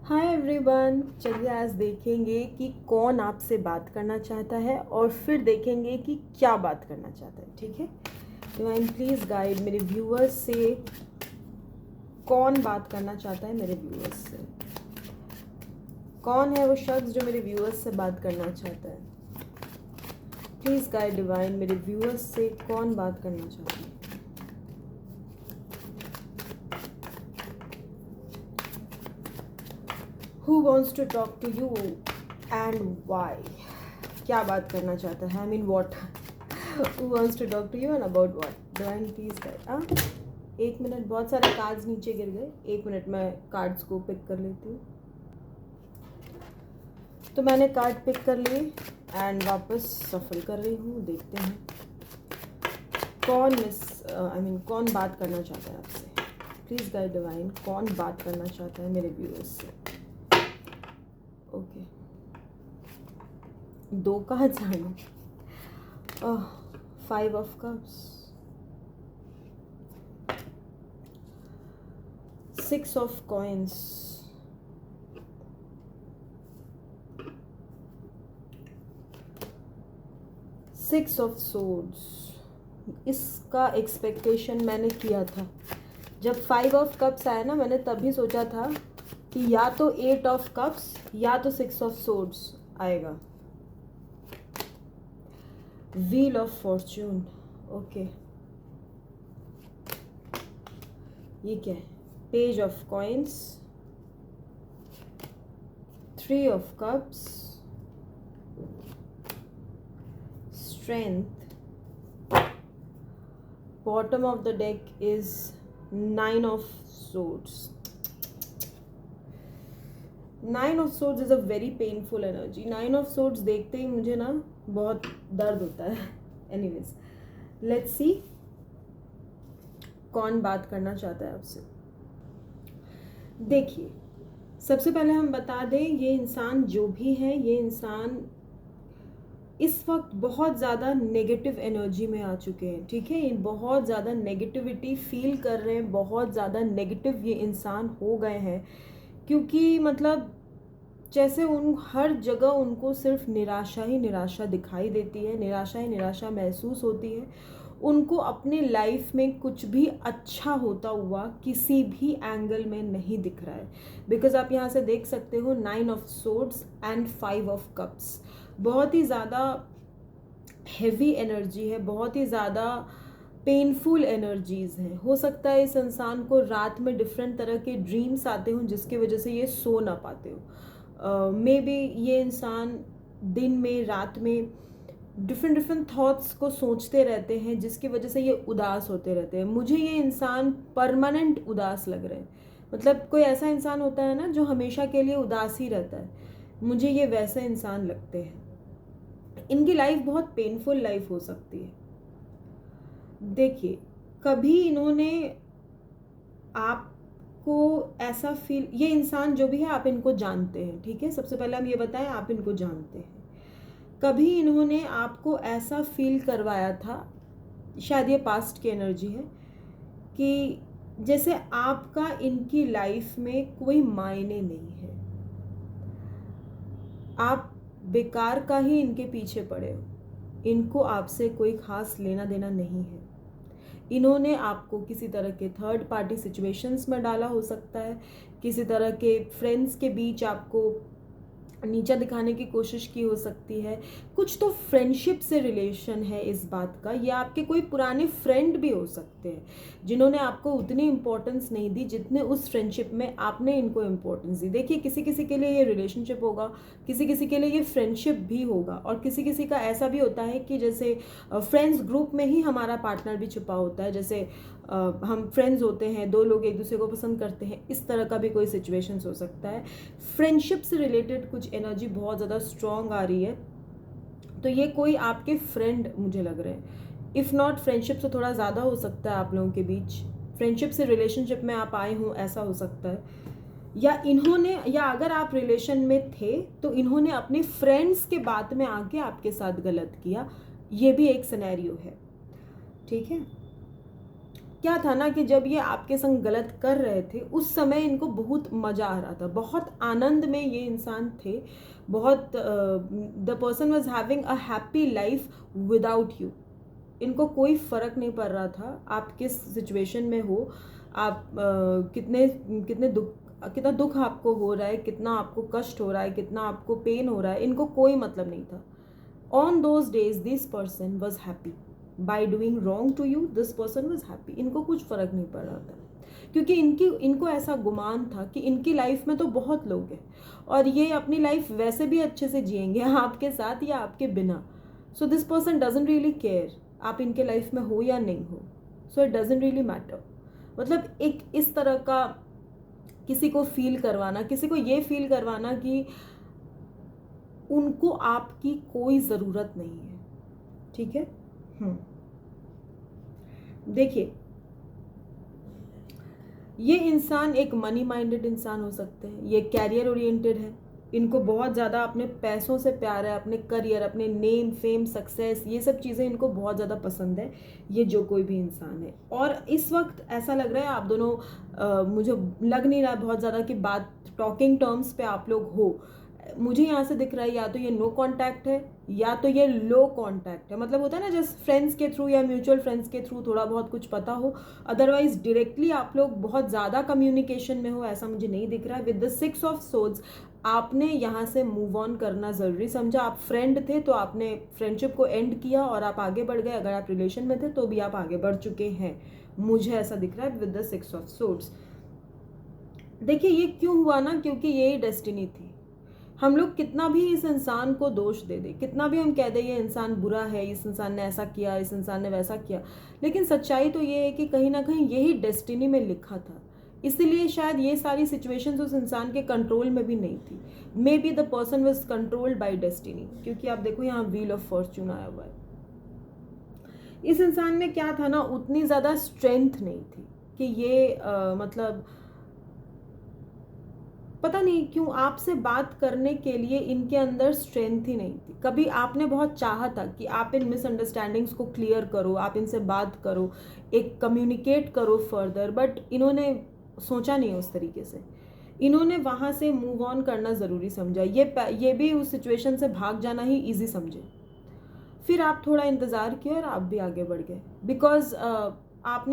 Hi everyone, चलिए आज देखेंगे कि कौन आपसे बात करना चाहता है और फिर देखेंगे कि क्या बात करना चाहता है। ठीक है, डिवाइन प्लीज़ गाइड मेरे व्यूअर्स से। कौन बात करना चाहता है मेरे व्यूअर्स से? कौन है वो शख्स जो मेरे व्यूअर्स से बात करना चाहता है? प्लीज़ गाइड डिवाइन मेरे व्यूअर्स से कौन बात करना चाहता है? Who wants to talk to you and why? क्या बात करना चाहता है? I mean what? Who wants to talk to you and about what? Divine please guide. एक मिनट, बहुत सारे कार्ड्स नीचे गिर गए। एक मिनट, मैं कार्ड्स को पिक कर लेती हूँ। तो मैंने कार्ड पिक कर लिए एंड वापस सफल कर रही हूँ। देखते हैं कौन बात करना चाहता है आपसे। प्लीज़ गाइड डिवाइन, कौन बात करना चाहता है मेरे व्यूअर्स से? ओके, दो कहाँ जाना? 5 of cups, 6 of coins, 6 of swords. इसका एक्सपेक्टेशन मैंने किया था। जब 5 ऑफ कप्स आया ना, मैंने तभी सोचा था कि या तो 8 ऑफ कप्स या तो 6 ऑफ सोर्ड्स आएगा। व्हील ऑफ फॉर्च्यून, ओके, ये क्या है? Page of coins, 3 of cups, strength. Bottom of the deck is 9 of swords. 9 of swords is a very painful energy. 9 of swords देखते ही मुझे ना बहुत दर्द होता है। एनीवेज, लेट्स सी कौन बात करना चाहता है आपसे। देखिए, सबसे पहले हम बता दें, ये इंसान जो भी है, ये इंसान इस वक्त बहुत ज़्यादा नेगेटिव एनर्जी में आ चुके हैं। ठीक है, ये बहुत ज़्यादा नेगेटिविटी फील कर रहे हैं, बहुत ज़्यादा नेगेटिव ये इंसान हो गए हैं। क्योंकि मतलब जैसे उन हर जगह उनको सिर्फ निराशा ही निराशा दिखाई देती है, निराशा ही निराशा महसूस होती है। उनको अपने लाइफ में कुछ भी अच्छा होता हुआ किसी भी एंगल में नहीं दिख रहा है। बिकॉज आप यहाँ से देख सकते हो 9 of swords and 5 of cups. बहुत ही ज़्यादा हैवी एनर्जी है, बहुत ही ज़्यादा पेनफुल एनर्जीज़ हैं। हो सकता है इस इंसान को रात में डिफरेंट तरह के ड्रीम्स आते हों जिसकी वजह से ये सो ना पाते हो। मे बी ये इंसान दिन में, रात में डिफरेंट थॉट्स को सोचते रहते हैं जिसकी वजह से ये उदास होते रहते हैं। मुझे ये इंसान परमानेंट उदास लग रहे हैं। मतलब कोई ऐसा इंसान होता है ना जो हमेशा के लिए उदास ही रहता है, मुझे ये वैसे इंसान लगते हैं। इनकी लाइफ बहुत पेनफुल लाइफ हो सकती है। देखिए, कभी इन्होंने आपको ऐसा फील, ये इंसान जो भी है आप इनको जानते हैं। ठीक है, सबसे पहले हम ये बताएं, आप इनको जानते हैं। कभी इन्होंने आपको ऐसा फील करवाया था, शायद ये पास्ट की एनर्जी है, कि जैसे आपका इनकी लाइफ में कोई मायने नहीं है, आप बेकार का ही इनके पीछे पड़े हो, इनको आपसे कोई खास लेना देना नहीं है। इन्होंने आपको किसी तरह के थर्ड पार्टी सिचुएशंस में डाला हो सकता है, किसी तरह के फ्रेंड्स के बीच आपको नीचा दिखाने की कोशिश की हो सकती है। कुछ तो फ्रेंडशिप से रिलेशन है इस बात का, या आपके कोई पुराने फ्रेंड भी हो सकते हैं जिन्होंने आपको उतनी इम्पोर्टेंस नहीं दी जितने उस फ्रेंडशिप में आपने इनको इम्पोर्टेंस दी। देखिए, किसी किसी के लिए ये रिलेशनशिप होगा, किसी किसी के लिए ये फ्रेंडशिप भी होगा, और किसी किसी का ऐसा भी होता है कि जैसे फ्रेंड्स ग्रुप में ही हमारा पार्टनर भी छुपा होता है। जैसे हम फ्रेंड्स होते हैं, 2 लोग एक दूसरे को पसंद करते हैं, इस तरह का भी कोई सिचुएशंस हो सकता है। फ्रेंडशिप से रिलेटेड कुछ एनर्जी बहुत ज़्यादा स्ट्रॉन्ग आ रही है, तो ये कोई आपके फ्रेंड मुझे लग रहे हैं। इफ़ नॉट फ्रेंडशिप से थोड़ा ज़्यादा हो सकता है आप लोगों के बीच, फ्रेंडशिप से रिलेशनशिप में आप आए हों, ऐसा हो सकता है। या इन्होंने, या अगर आप रिलेशन में थे तो इन्होंने अपने फ्रेंड्स के बात में आके आपके साथ गलत किया, ये भी एक सिनेरियो है। ठीक है, क्या था ना कि जब ये आपके संग गलत कर रहे थे उस समय इनको बहुत मज़ा आ रहा था, बहुत आनंद में ये इंसान थे, बहुत the person was having a happy life without you. इनको कोई फ़र्क नहीं पड़ रहा था आप किस सिचुएशन में हो, आप कितने कितने कितना दुख आपको हो रहा है, कितना आपको कष्ट हो रहा है, कितना आपको पेन हो रहा है, इनको कोई मतलब नहीं था। On those days this person was happy by doing wrong to you, this person was happy. इनको कुछ फ़र्क नहीं पड़ रहा था क्योंकि इनको ऐसा गुमान था कि इनकी लाइफ में तो बहुत लोग हैं और ये अपनी लाइफ वैसे भी अच्छे से जिएंगे आपके साथ या आपके बिना। So this person doesn't really care आप इनके लाइफ में हो या नहीं हो, so it doesn't really matter. मतलब एक इस तरह का किसी को फील करवाना, किसी को ये फील करवाना कि उनको आपकी कोई ज़रूरत नहीं है। ठीक है। देखिए, ये इंसान एक मनी माइंडेड इंसान हो सकते हैं, ये कैरियर ओरिएंटेड है, इनको बहुत ज़्यादा अपने पैसों से प्यार है, अपने करियर, अपने नेम फेम सक्सेस, ये सब चीज़ें इनको बहुत ज़्यादा पसंद है, ये जो कोई भी इंसान है। और इस वक्त ऐसा लग रहा है आप दोनों मुझे लग नहीं रहा बहुत ज़्यादा कि बात टॉकिंग टर्म्स पे आप लोग हो। मुझे यहाँ से दिख रहा है या तो ये नो कांटेक्ट है या तो ये लो कांटेक्ट है। मतलब होता है ना जस्ट फ्रेंड्स के थ्रू या म्यूचुअल फ्रेंड्स के थ्रू थोड़ा बहुत कुछ पता हो, अदरवाइज डायरेक्टली आप लोग बहुत ज़्यादा कम्युनिकेशन में हो, ऐसा मुझे नहीं दिख रहा है। विद द 6 ऑफ सोर्ड्स आपने यहाँ से मूव ऑन करना ज़रूरी समझा। आप फ्रेंड थे तो आपने फ्रेंडशिप को एंड किया और आप आगे बढ़ गए। अगर आप रिलेशन में थे तो भी आप आगे बढ़ चुके हैं, मुझे ऐसा दिख रहा है विद द 6 ऑफ सोर्ड्स। देखिए ये क्यों हुआ ना, क्योंकि यही डेस्टिनी थी। हम लोग कितना भी इस इंसान को दोष दे दे, कितना भी हम कह दें ये इंसान बुरा है, इस इंसान ने ऐसा किया, इस इंसान ने वैसा किया, लेकिन सच्चाई तो ये है कि कहीं ना कहीं यही डेस्टिनी में लिखा था। इसीलिए शायद ये सारी सिचुएशंस उस इंसान के कंट्रोल में भी नहीं थी। May be the person was controlled by destiny, क्योंकि आप देखो यहाँ व्हील ऑफ फॉर्च्यून आया हुआ है। इस इंसान में क्या था ना, उतनी ज़्यादा स्ट्रेंथ नहीं थी कि ये मतलब पता नहीं क्यों आपसे बात करने के लिए इनके अंदर स्ट्रेंथ ही नहीं थी। कभी आपने बहुत चाहा था कि आप इन मिसअंडरस्टैंडिंग्स को क्लियर करो, आप इनसे बात करो, एक कम्युनिकेट करो फर्दर, बट इन्होंने सोचा नहीं उस तरीके से। इन्होंने वहाँ से मूव ऑन करना ज़रूरी समझा। ये भी उस सिचुएशन से भाग जाना ही ईजी समझे। फिर आप थोड़ा इंतज़ार किया और आप भी आगे बढ़ गए, बिकॉज आप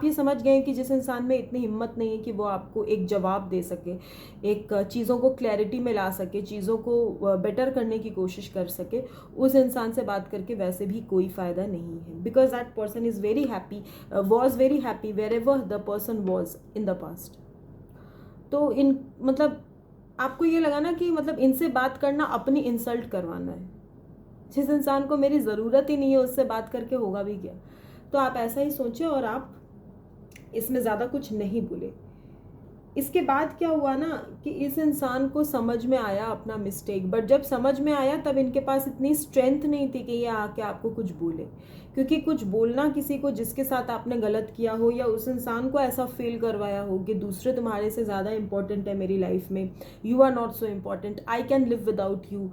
ये समझ गए कि जिस इंसान में इतनी हिम्मत नहीं है कि वो आपको एक जवाब दे सके, एक चीज़ों को क्लैरिटी में ला सके, चीज़ों को बेटर करने की कोशिश कर सके, उस इंसान से बात करके वैसे भी कोई फ़ायदा नहीं है। Because that person is very happy, was very happy wherever the person was in the past. तो मतलब आपको ये लगा ना कि मतलब इनसे बात करना अपनी इंसल्ट करवाना है। जिस इंसान को मेरी ज़रूरत ही नहीं है उससे बात करके होगा भी क्या। तो आप ऐसा ही सोचे और आप इसमें ज़्यादा कुछ नहीं बोले। इसके बाद क्या हुआ ना कि इस इंसान को समझ में आया अपना मिस्टेक, बट जब समझ में आया तब इनके पास इतनी स्ट्रेंथ नहीं थी कि ये आके आपको कुछ बोले। क्योंकि कुछ बोलना किसी को जिसके साथ आपने गलत किया हो या उस इंसान को ऐसा फील करवाया हो कि दूसरे तुम्हारे से ज़्यादा इंपॉर्टेंट है मेरी लाइफ में, you are not so important, I can live without you,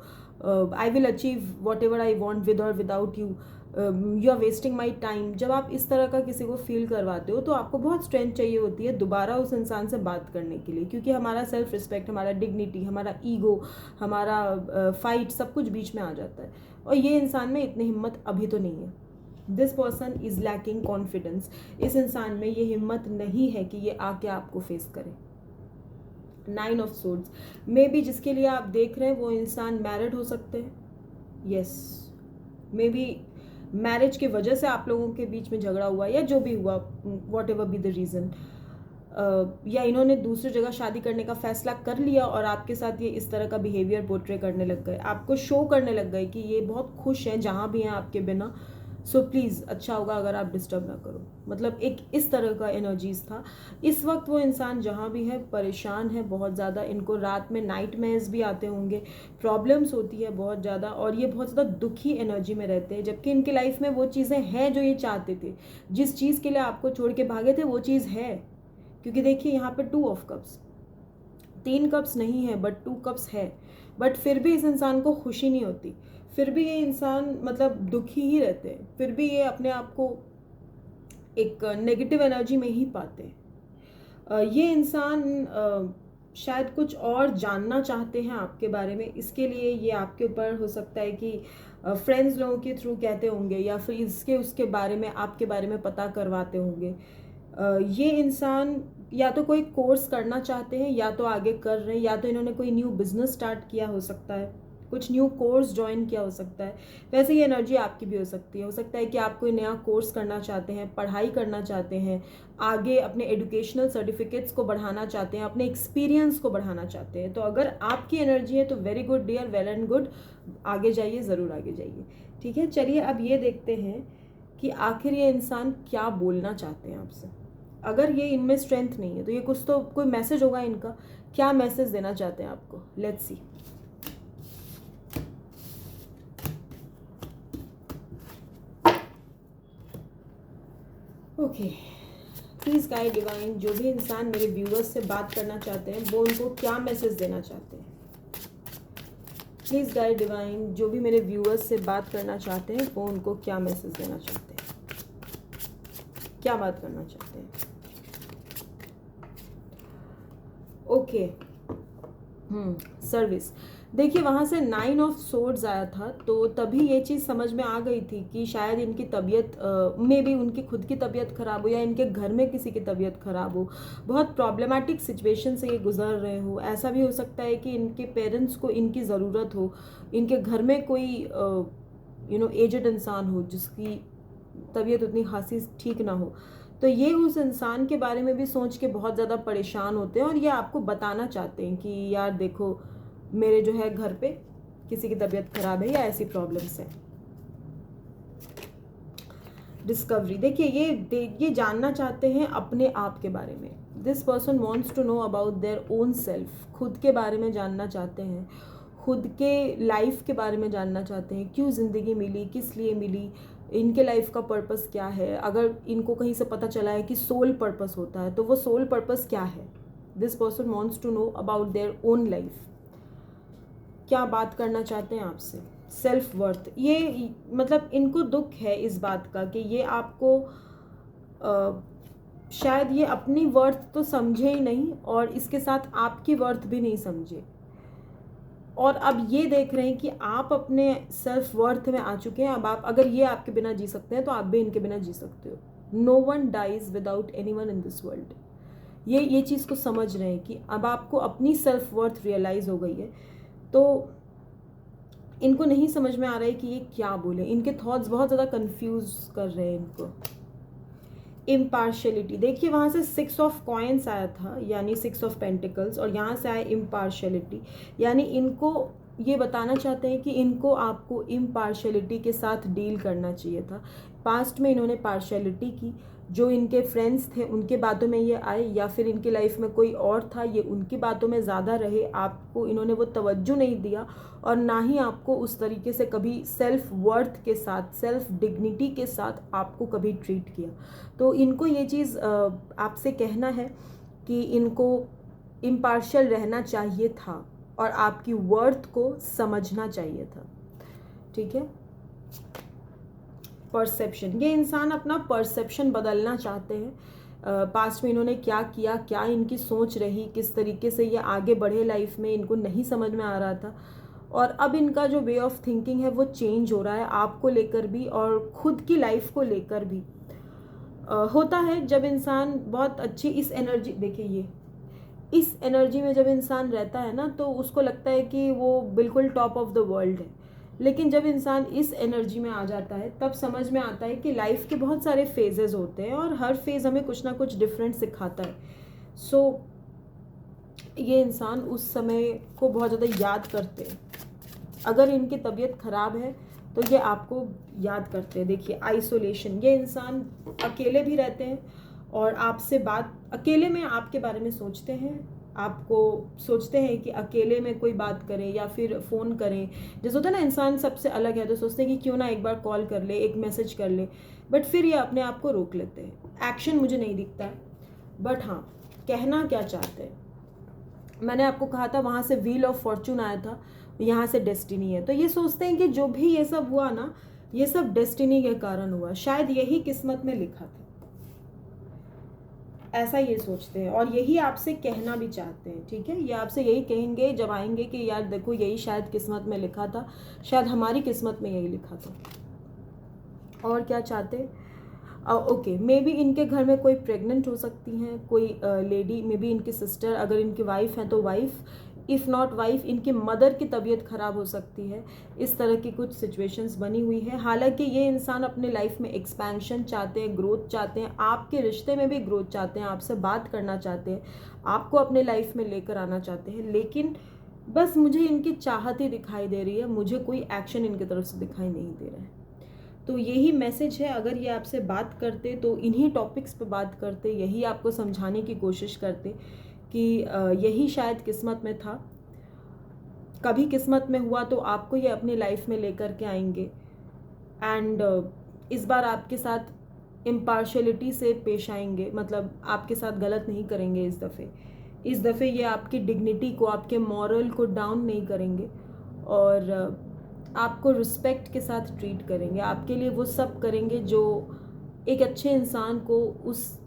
I will achieve whatever I want with or without you, you are wasting my time. जब आप इस तरह का किसी को फील करवाते हो तो आपको बहुत स्ट्रेंथ चाहिए होती है दोबारा उस इंसान से बात करने के लिए, क्योंकि हमारा सेल्फ रिस्पेक्ट, हमारा डिग्निटी, हमारा ईगो, हमारा फाइट सब कुछ बीच में आ जाता है। और ये इंसान में इतनी हिम्मत अभी तो नहीं है। This person is lacking confidence. इस इंसान में ये हिम्मत नहीं है कि ये आके आपको फेस करे। 9 ऑफ सोर्ड्स, मे बी जिसके लिए आप देख रहे हैं वो इंसान मैरिड हो सकते हैं। यस, मे बी मैरिज की वजह से आप लोगों के बीच में झगड़ा हुआ या जो भी हुआ, what ever be the reason, या इन्होंने दूसरी जगह शादी करने का फैसला कर लिया और आपके साथ ये इस तरह का बिहेवियर पोर्ट्रे करने लग गए, आपको शो करने लग गए कि ये बहुत खुश हैं जहाँ भी हैं आपके बिना। सो प्लीज़ अच्छा होगा अगर आप डिस्टर्ब ना करो। मतलब एक इस तरह का एनर्जीज था। इस वक्त वो इंसान जहाँ भी है परेशान है बहुत ज़्यादा। इनको रात में नाइटमेयर्स भी आते होंगे, प्रॉब्लम्स होती है बहुत ज़्यादा, और ये बहुत ज़्यादा दुखी एनर्जी में रहते हैं, जबकि इनकी लाइफ में वो चीज़ें हैं जो ये चाहते थे। जिस चीज़ के लिए आपको छोड़ के भागे थे वो चीज़ है। क्योंकि देखिए यहाँ पे 2 ऑफ कप्स, 3 कप्स नहीं है बट 2 कप्स है, बट फिर भी इस इंसान को खुशी नहीं होती। फिर भी ये इंसान मतलब दुखी ही रहते हैं। फिर भी ये अपने आप को एक नेगेटिव एनर्जी में ही पाते हैं। ये इंसान शायद कुछ और जानना चाहते हैं आपके बारे में, इसके लिए ये आपके ऊपर हो सकता है कि फ्रेंड्स लोगों के थ्रू कहते होंगे या फिर इसके उसके बारे में आपके बारे में पता करवाते होंगे। ये इंसान या तो कोई कोर्स करना चाहते हैं या तो आगे कर रहे हैं, या तो इन्होंने कोई न्यू बिजनेस स्टार्ट किया हो सकता है, कुछ न्यू कोर्स ज्वाइन किया हो सकता है। वैसे ये एनर्जी आपकी भी हो सकता है कि आप कोई नया कोर्स करना चाहते हैं, पढ़ाई करना चाहते हैं, आगे अपने एजुकेशनल सर्टिफिकेट्स को बढ़ाना चाहते हैं, अपने एक्सपीरियंस को बढ़ाना चाहते हैं। तो अगर आपकी एनर्जी है तो very good dear, well and good, आगे जाइए, ज़रूर आगे जाइए। ठीक है, चलिए अब ये देखते हैं कि आखिर ये इंसान क्या बोलना चाहते हैं आपसे। अगर ये इनमें स्ट्रेंथ नहीं है तो ये कुछ तो कोई मैसेज होगा इनका, क्या मैसेज देना चाहते हैं आपको, let's see. Okay, please guide divine, जो भी इंसान मेरे व्यूअर्स से बात करना चाहते हैं वो उनको क्या मैसेज देना चाहते हैं। प्लीज़ गाइड डिवाइन, जो भी मेरे व्यूअर्स से बात करना चाहते हैं वो उनको क्या मैसेज देना चाहते हैं, क्या बात करना चाहते हैं। Okay, service. देखिए वहाँ से 9 ऑफ सोर्ड्स आया था, तो तभी ये चीज़ समझ में आ गई थी कि शायद इनकी तबीयत में भी, उनकी खुद की तबीयत ख़राब हो या इनके घर में किसी की तबीयत ख़राब हो, बहुत प्रॉब्लमेटिक सिचुएशन से ये गुजर रहे हो। ऐसा भी हो सकता है कि इनके पेरेंट्स को इनकी ज़रूरत हो, इनके घर में कोई एजड इंसान हो जिसकी तबीयत उतनी खासी ठीक ना हो। तो ये उस इंसान के बारे में भी सोच के बहुत ज़्यादा परेशान होते हैं और ये आपको बताना चाहते हैं कि यार देखो, मेरे जो है घर पे किसी की तबीयत खराब है या ऐसी प्रॉब्लम्स है। डिस्कवरी, देखिए ये जानना चाहते हैं अपने आप के बारे में। This person wants to know about their own self, खुद के बारे में जानना चाहते हैं, खुद के लाइफ के बारे में जानना चाहते हैं, क्यों ज़िंदगी मिली, किस लिए मिली, इनके लाइफ का पर्पस क्या है। अगर इनको कहीं से पता चला है कि सोल पर्पस होता है तो वो सोल पर्पस क्या है। This person wants to know about their own life, क्या बात करना चाहते हैं आपसे। सेल्फ वर्थ, ये मतलब इनको दुख है इस बात का कि ये आपको शायद ये अपनी वर्थ तो समझे ही नहीं और इसके साथ आपकी वर्थ भी नहीं समझे, और अब ये देख रहे हैं कि आप अपने सेल्फ वर्थ में आ चुके हैं। अब आप, अगर ये आपके बिना जी सकते हैं तो आप भी इनके बिना जी सकते हो। No one dies without anyone in this world. ये चीज़ को समझ रहे हैं कि अब आपको अपनी सेल्फ वर्थ रियलाइज़ हो गई है। तो इनको नहीं समझ में आ रहा है कि ये क्या बोले, इनके थॉट्स बहुत ज़्यादा कंफ्यूज कर रहे हैं इनको। इम्पार्शलिटी, देखिए वहाँ से 6 ऑफ कॉइन्स आया था, यानी 6 ऑफ पेंटिकल्स, और यहाँ से आया इम्पार्शलिटी, यानी इनको ये बताना चाहते हैं कि इनको आपको इम्पार्शलिटी के साथ डील करना चाहिए था। पास्ट में इन्होंने पार्शलिटी की, जो इनके फ्रेंड्स थे उनके बातों में ये आए, या फिर इनकी लाइफ में कोई और था, ये उनकी बातों में ज़्यादा रहे, आपको इन्होंने वो तवज्जो नहीं दिया, और ना ही आपको उस तरीके से कभी सेल्फ वर्थ के साथ, सेल्फ डिग्निटी के साथ आपको कभी ट्रीट किया। तो इनको ये चीज़ आपसे कहना है कि इनको इम्पार्शियल रहना चाहिए था और आपकी वर्थ को समझना चाहिए था। ठीक है, परसेप्शन, ये इंसान अपना परसेप्शन बदलना चाहते हैं। पास्ट में इन्होंने क्या किया, क्या इनकी सोच रही, किस तरीके से ये आगे बढ़े लाइफ में, इनको नहीं समझ में आ रहा था, और अब इनका जो वे ऑफ थिंकिंग है वो चेंज हो रहा है, आपको लेकर भी और खुद की लाइफ को लेकर भी। होता है जब इंसान बहुत अच्छी इस एनर्जी, देखिए ये इस एनर्जी में जब इंसान रहता है ना, तो उसको लगता है कि वो बिल्कुल टॉप ऑफ द वर्ल्ड है। लेकिन जब इंसान इस एनर्जी में आ जाता है तब समझ में आता है कि लाइफ के बहुत सारे फेजेस होते हैं और हर फेज़ हमें कुछ ना कुछ डिफरेंट सिखाता है। सो ये इंसान उस समय को बहुत ज़्यादा याद करते हैं। अगर इनकी तबीयत ख़राब है तो ये आपको याद करते हैं। देखिए आइसोलेशन, ये इंसान अकेले भी रहते हैं और आपसे बात, अकेले में आपके बारे में सोचते हैं, आपको सोचते हैं कि अकेले में कोई बात करें या फिर फ़ोन करें। जैसे होता है ना, इंसान सबसे अलग है तो सोचते हैं कि क्यों ना एक बार कॉल कर ले, एक मैसेज कर ले, बट फिर ये अपने आप को रोक लेते हैं। एक्शन मुझे नहीं दिखता, बट हाँ कहना क्या चाहते हैं। मैंने आपको कहा था वहाँ से व्हील ऑफ फॉर्चून आया था, यहाँ से डेस्टिनी है। तो ये सोचते हैं कि जो भी ये सब हुआ ना, ये सब डेस्टिनी के कारण हुआ, शायद यही किस्मत में लिखा था। ऐसा ये सोचते हैं और यही आपसे कहना भी चाहते हैं, ठीक है। ये आपसे यही कहेंगे जब आएंगे कि यार देखो यही शायद किस्मत में लिखा था, शायद हमारी किस्मत में यही लिखा था। और क्या चाहते, ओके, मे बी इनके घर में कोई प्रेग्नेंट हो सकती हैं, कोई लेडी, मे बी इनकी सिस्टर, अगर इनकी वाइफ है तो वाइफ, इफ़ नॉट वाइफ इनकी मदर की तबीयत ख़राब हो सकती है। इस तरह की कुछ सिचुएशंस बनी हुई है। हालांकि ये इंसान अपने लाइफ में एक्सपेंशन चाहते हैं, ग्रोथ चाहते हैं, आपके रिश्ते में भी ग्रोथ चाहते हैं, आपसे बात करना चाहते हैं, आपको अपने लाइफ में लेकर आना चाहते हैं, लेकिन बस मुझे इनकी चाहत ही दिखाई दे रही है, मुझे कोई एक्शन इनकी तरफ से दिखाई नहीं दे रहा है। तो यही मैसेज है, अगर ये आपसे बात करते तो इन्हीं टॉपिक्स पे बात करते, यही आपको समझाने की कोशिश करते कि यही शायद किस्मत में था, कभी किस्मत में हुआ तो आपको ये अपनी लाइफ में लेकर के आएंगे। एंड इस बार आपके साथ इम्पार्शलिटी से पेश आएंगे, मतलब आपके साथ गलत नहीं करेंगे इस दफ़े ये आपकी डिग्निटी को, आपके मॉरल को डाउन नहीं करेंगे और आपको रिस्पेक्ट के साथ ट्रीट करेंगे, आपके लिए वो सब करेंगे जो एक अच्छे इंसान को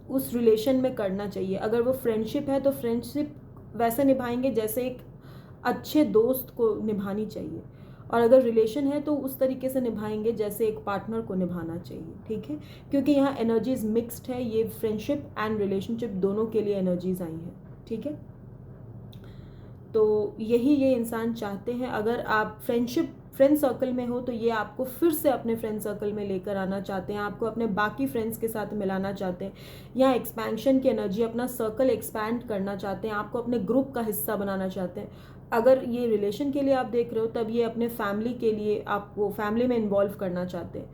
उस रिलेशन में करना चाहिए। अगर वो फ्रेंडशिप है तो फ्रेंडशिप वैसे निभाएंगे जैसे एक अच्छे दोस्त को निभानी चाहिए, और अगर रिलेशन है तो उस तरीके से निभाएंगे जैसे एक पार्टनर को निभाना चाहिए, ठीक है। क्योंकि यहाँ एनर्जीज मिक्स्ड है, ये फ्रेंडशिप एंड रिलेशनशिप दोनों के लिए एनर्जीज आई हैं, ठीक है। तो यही ये इंसान चाहते हैं। अगर आप फ्रेंड सर्कल में हो तो ये आपको फिर से अपने फ्रेंड सर्कल में लेकर आना चाहते हैं, आपको अपने बाकी फ्रेंड्स के साथ मिलाना चाहते हैं, यहाँ एक्सपेंशन की एनर्जी, अपना सर्कल एक्सपैंड करना चाहते हैं, आपको अपने ग्रुप का हिस्सा बनाना चाहते हैं। अगर ये रिलेशन के लिए आप देख रहे हो तब ये अपने फैमिली के लिए आपको फैमिली में इन्वॉल्व करना चाहते हैं।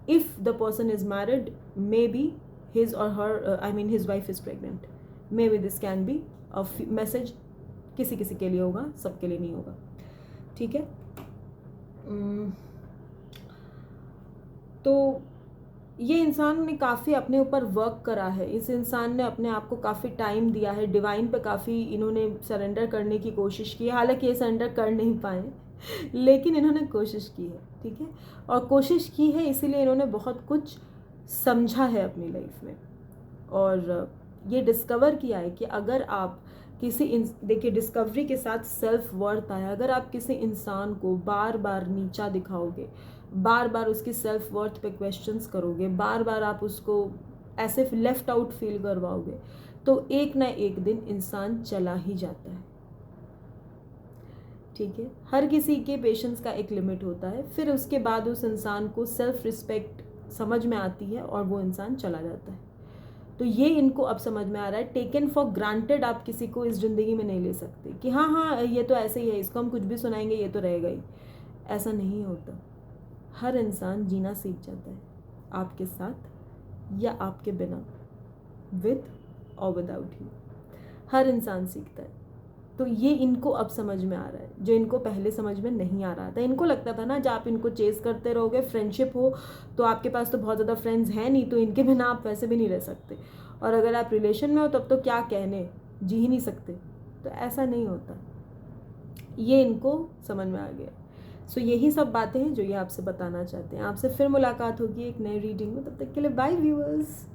If the person is married, maybe his or her, I mean his wife is pregnant, maybe this can be a message, किसी किसी के लिए होगा, सबके लिए नहीं होगा, ठीक है। तो ये इंसान ने काफ़ी अपने ऊपर वर्क करा है, इस इंसान ने अपने आप को काफ़ी टाइम दिया है, डिवाइन पे काफ़ी इन्होंने सरेंडर करने की कोशिश की है। हालांकि ये सरेंडर कर नहीं पाए लेकिन इन्होंने कोशिश की है, ठीक है। और कोशिश की है इसीलिए इन्होंने बहुत कुछ समझा है अपनी लाइफ में, और ये डिस्कवर किया है कि अगर आप देखिए डिस्कवरी के साथ सेल्फ वर्थ आया। अगर आप किसी इंसान को बार बार नीचा दिखाओगे, बार बार उसकी सेल्फ वर्थ पे क्वेश्चंस करोगे, बार बार आप उसको ऐसे लेफ्ट आउट फील करवाओगे, तो एक ना एक दिन इंसान चला ही जाता है, ठीक है। हर किसी के पेशेंस का एक लिमिट होता है, फिर उसके बाद उस इंसान को सेल्फ रिस्पेक्ट समझ में आती है और वो इंसान चला जाता है। तो ये इनको अब समझ में आ रहा है। टेकन फॉर ग्रांटेड आप किसी को इस ज़िंदगी में नहीं ले सकते कि हाँ हाँ ये तो ऐसे ही है, इसको हम कुछ भी सुनाएंगे ये तो रहेगा ही, ऐसा नहीं होता। हर इंसान जीना सीख जाता है, आपके साथ या आपके बिना, विद और विदाउट यू, हर इंसान सीखता है। तो ये इनको अब समझ में आ रहा है, जो इनको पहले समझ में नहीं आ रहा था। इनको लगता था ना जब आप इनको चेस करते रहोगे, फ्रेंडशिप हो तो आपके पास तो बहुत ज़्यादा फ्रेंड्स हैं नहीं, तो इनके बिना आप वैसे भी नहीं रह सकते, और अगर आप रिलेशन में हो तब तो क्या कहने, जी ही नहीं सकते। तो ऐसा नहीं होता, ये इनको समझ में आ गया। सो यही सब बातें हैं जो ये आपसे बताना चाहते हैं। आपसे फिर मुलाकात होगी एक नई रीडिंग में, तब तक के लिए बाय व्यूअर्स।